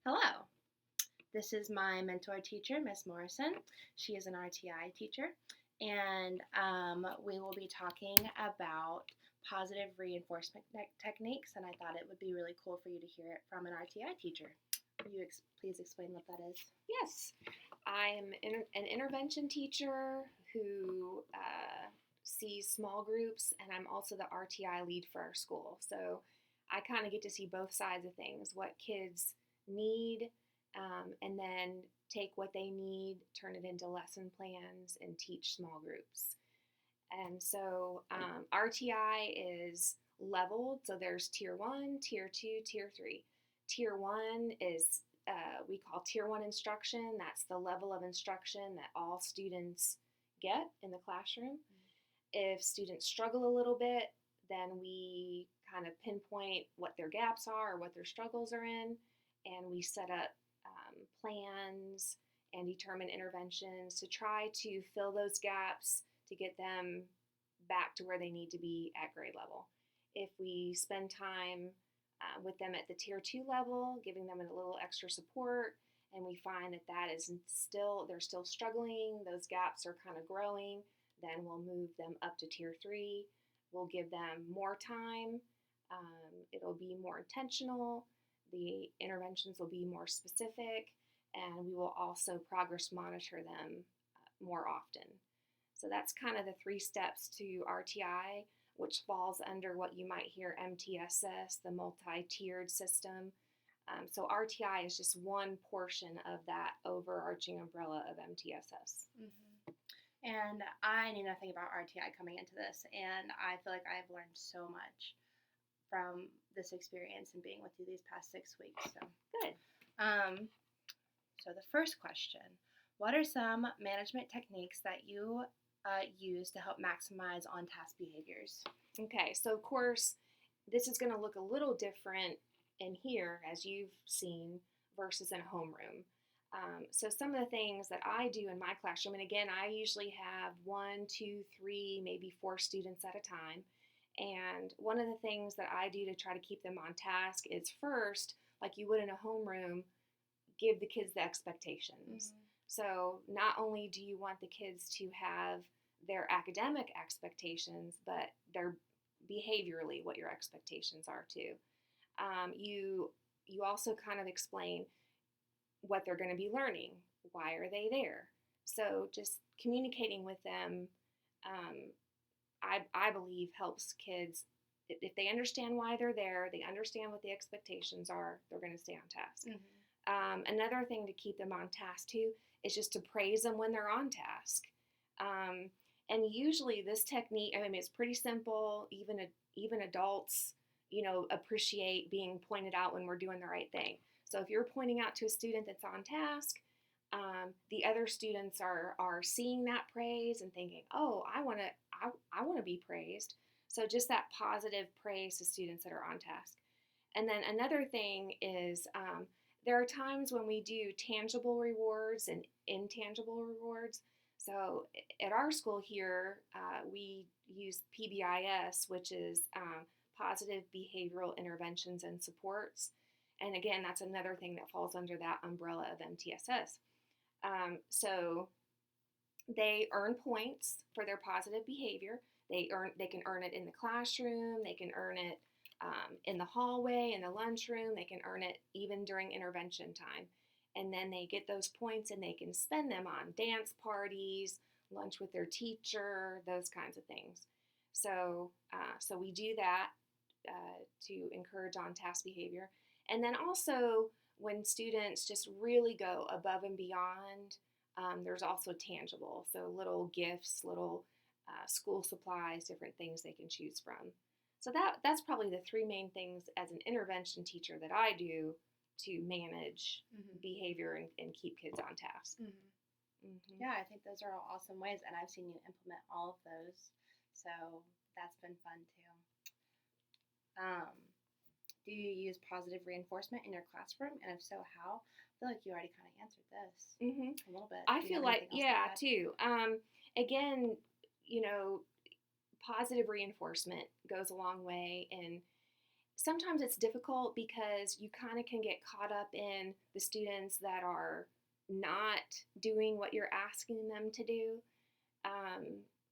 Hello, this is my mentor teacher, Miss Morrison. She is an RTI teacher, and we will be talking about positive reinforcement techniques. And I thought it would be really cool for you to hear it from an RTI teacher. Will you please explain what that is? Yes, I am an intervention teacher who sees small groups, and I'm also the RTI lead for our school. So I kind of get to see both sides of things, what kids need, and then take what they need, turn it into lesson plans, and teach small groups. And so RTI is leveled. So there's tier one, tier two, tier three. Tier one is we call tier one instruction. That's the level of instruction that all students get in the classroom. If students struggle a little bit, then we kind of pinpoint what their gaps are or what their struggles are in, and we set up plans and determine interventions to try to fill those gaps to get them back to where they need to be at grade level. If we spend time with them at the tier two level, giving them a little extra support, and we find that they're still struggling, those gaps are kind of growing, then we'll move them up to tier three. We'll give them more time. It'll be more intentional. The interventions will be more specific, and we will also progress monitor them more often. So that's kind of the 3 steps to RTI, which falls under what you might hear MTSS, the multi-tiered system. So RTI is just one portion of that overarching umbrella of MTSS. Mm-hmm. And I knew nothing about RTI coming into this, and I feel like I've learned so much from this experience and being with you these past 6 weeks. So good. So the first question: what are some management techniques that you use to help maximize on-task behaviors? Okay, so of course, this is going to look a little different in here, as you've seen, versus in a homeroom. So some of the things that I do in my classroom, and again, I usually have 1, 2, 3, maybe 4 students at a time. And one of the things that I do to try to keep them on task is first, like you would in a homeroom, give the kids the expectations. Mm-hmm. So not only do you want the kids to have their academic expectations, but their behaviorally what your expectations are too. You also kind of explain what they're going to be learning. Why are they there? So just communicating with them, I believe helps kids. If they understand why they're there, they understand what the expectations are, they're going to stay on task. Mm-hmm. Another thing to keep them on task too is just to praise them when they're on task. And usually this technique, I mean, it's pretty simple. Even adults, appreciate being pointed out when we're doing the right thing. So if you're pointing out to a student that's on task, the other students are seeing that praise and thinking, oh, I want to be praised. So just that positive praise to students that are on task. And then another thing is there are times when we do tangible rewards and intangible rewards. So at our school here, we use PBIS, which is positive behavioral interventions and supports. And again, that's another thing that falls under that umbrella of MTSS. So they earn points for their positive behavior. They can earn it in the classroom. They can earn it in the hallway, in the lunchroom. They can earn it even during intervention time. And then they get those points and they can spend them on dance parties, lunch with their teacher, those kinds of things. So we do that to encourage on-task behavior. And then also when students just really go above and beyond, there's also tangible. So little gifts, little school supplies, different things they can choose from. So that's probably the 3 main things as an intervention teacher that I do to manage mm-hmm. behavior and keep kids on task. Mm-hmm. Mm-hmm. Yeah, I think those are all awesome ways, and I've seen you implement all of those, so that's been fun too. Do you use positive reinforcement in your classroom, and if so, how? I feel like you already kind of answered this mm-hmm. a little bit. I feel like, yeah, too. Again, positive reinforcement goes a long way in sometimes it's difficult because you kind of can get caught up in the students that are not doing what you're asking them to do.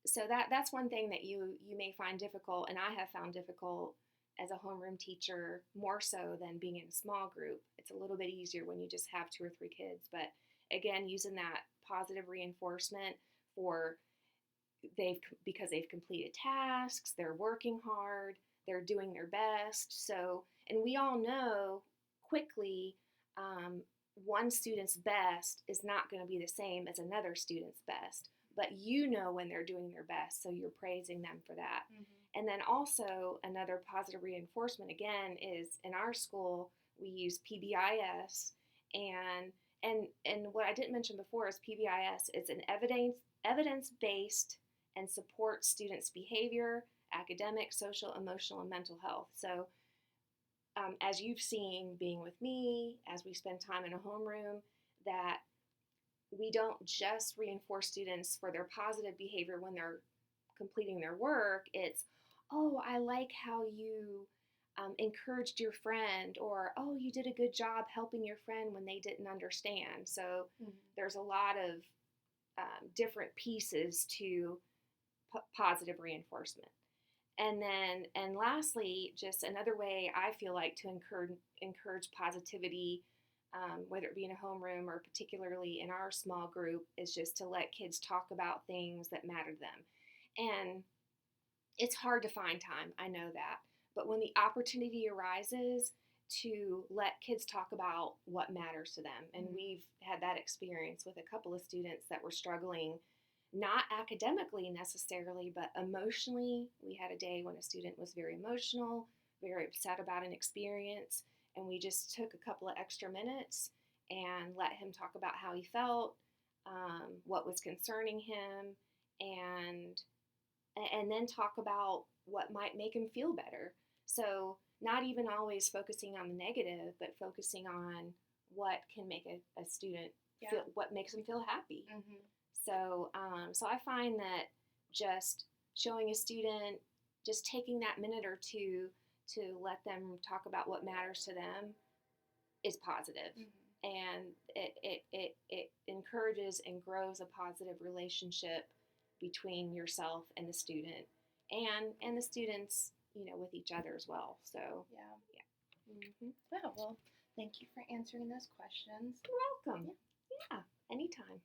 So that's one thing that you may find difficult, and I have found difficult as a homeroom teacher, more so than being in a small group. It's a little bit easier when you just have 2 or 3 kids, but again, using that positive reinforcement for because they've completed tasks, they're working hard, they're doing their best. So, and we all know quickly, one student's best is not going to be the same as another student's best, but you know when they're doing their best, so you're praising them for that. And then also another positive reinforcement again is in our school we use PBIS, and what I didn't mention before is PBIS. It's an evidence based and supports students' behavior, academic, social, emotional, and mental health. So as you've seen being with me, as we spend time in a homeroom, that we don't just reinforce students for their positive behavior when they're completing their work. It's, oh, I like how you encouraged your friend, or, oh, you did a good job helping your friend when they didn't understand. So there's a lot of different pieces to positive reinforcement. And lastly, just another way I feel like to encourage positivity, whether it be in a homeroom or particularly in our small group, is just to let kids talk about things that matter to them. And it's hard to find time, I know that. But when the opportunity arises to let kids talk about what matters to them, and we've had that experience with a couple of students that were struggling, not academically necessarily, but emotionally. We had a day when a student was very emotional, very upset about an experience, and we just took a couple of extra minutes and let him talk about how he felt, what was concerning him, and then talk about what might make him feel better. So not even always focusing on the negative, but focusing on what can make a student feel, what makes them feel happy. So I find that just showing a student, just taking that minute or two to let them talk about what matters to them is positive. And it encourages and grows a positive relationship between yourself and the student, and the students, with each other as well. So yeah. Oh, well, thank you for answering those questions. You're welcome. Yeah, anytime.